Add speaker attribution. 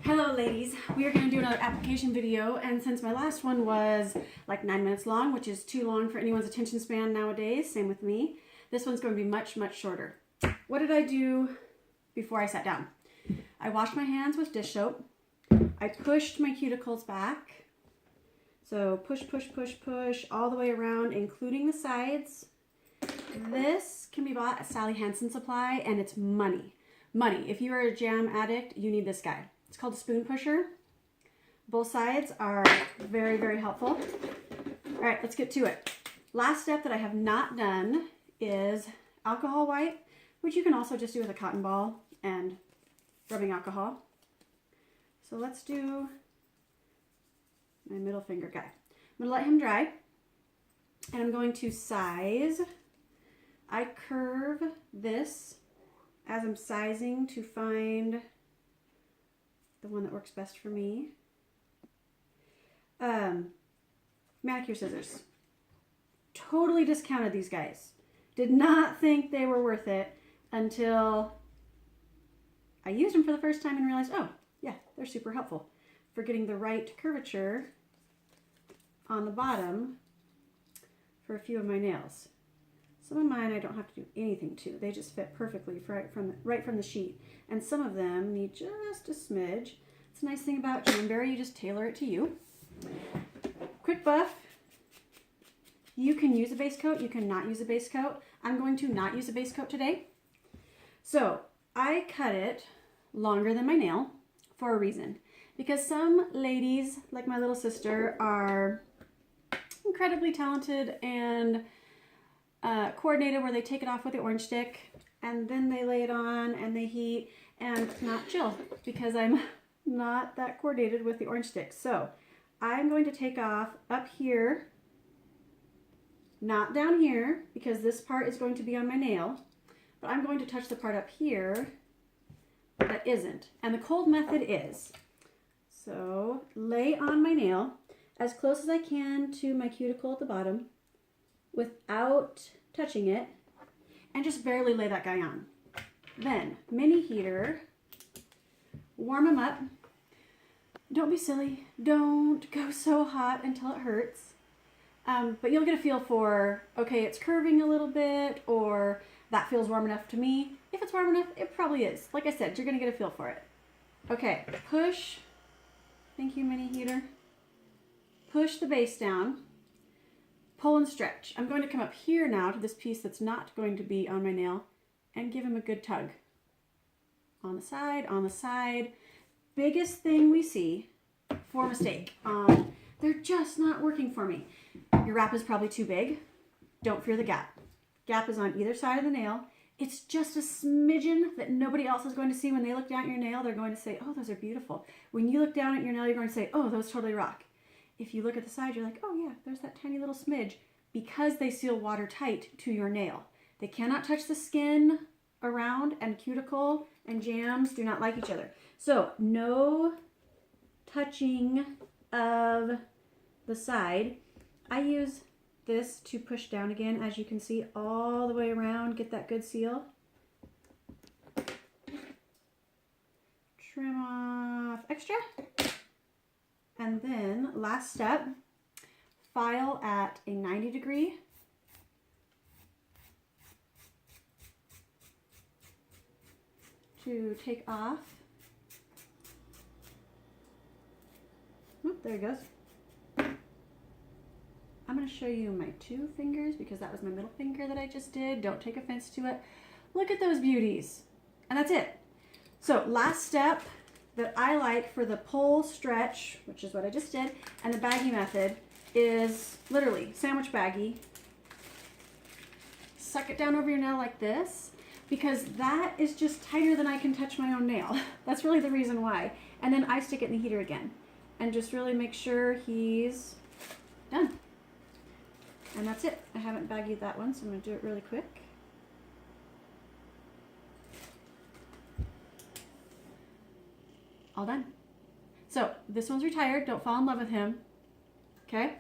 Speaker 1: Hello ladies, we are going to do another application video, and since my last one was like 9 minutes long, which is too long for anyone's attention span nowadays, same with me, this one's going to be much shorter. What did I do before I sat down? I washed my hands with dish soap. I pushed my cuticles back. So push all the way around, including the sides. This can be bought at Sally Hansen Supply, and it's money. Money. If you are a jam addict, you need this guy. It's called a spoon pusher. Both sides are very helpful. All right, let's get to it. Last step that I have not done is alcohol wipe, which you can also just do with a cotton ball and rubbing alcohol. So let's do my middle finger guy. I'm gonna let him dry, and I'm going to size. I curve this as I'm sizing to find the one that works best for me. Manicure scissors. Totally discounted these guys. Did not think they were worth it until I used them for the first time and realized, oh yeah, they're super helpful for getting the right curvature on the bottom for a few of my nails. Some of mine I don't have to do anything to. They just fit perfectly right from the sheet. And some of them need just a smidge. It's a nice thing about Jamberry, you just tailor it to you. Quick buff. You can use a base coat, you cannot use a base coat. I'm going to not use a base coat today. So I cut it longer than my nail for a reason. Because some ladies, like my little sister, are incredibly talented and coordinated, where they take it off with the orange stick and then they lay it on and they heat, and not Jill, because I'm not that coordinated with the orange stick. So I'm going to take off up here, not down here, because this part is going to be on my nail, but I'm going to touch the part up here that isn't. And the cold method is, so lay on my nail as close as I can to my cuticle at the bottom without touching it, and just barely lay that guy on. Then mini heater, warm them up. Don't be silly, don't go so hot until it hurts, but you'll get a feel for, okay, it's curving a little bit, or that feels warm enough to me. If it's warm enough, it probably is. Like I said, you're gonna get a feel for it. Okay, push, thank you mini heater, push the base down. Pull and stretch. I'm going to come up here now to this piece that's not going to be on my nail and give him a good tug. On the side, on the side. Biggest thing we see for mistake. They're just not working for me. Your wrap is probably too big. Don't fear the gap. Gap is on either side of the nail. It's just a smidgen that nobody else is going to see. When they look down at your nail, they're going to say, oh, those are beautiful. When you look down at your nail, you're going to say, oh, those totally rock. If you look at the side, you're like, oh yeah, there's that tiny little smidge, because they seal watertight to your nail. They cannot touch the skin around, and cuticle and jams do not like each other. So no touching of the side. I use this to push down again, as you can see, all the way around, get that good seal. Trim off extra. And then last step, file at a 90 degree. To take off. Oop, there it goes. I'm going to show you my two fingers, because that was my middle finger that I just did. Don't take offense to it. Look at those beauties. And that's it. So last step that I like for the pull stretch, which is what I just did, and the baggy method is literally sandwich baggy. Suck it down over your nail like this, because that is just tighter than I can touch my own nail. That's really the reason why. And then I stick it in the heater again and just really make sure he's done. And that's it. I haven't baggied that one, so I'm going to do it really quick. All done. So this one's retired. Don't fall in love with him. Okay?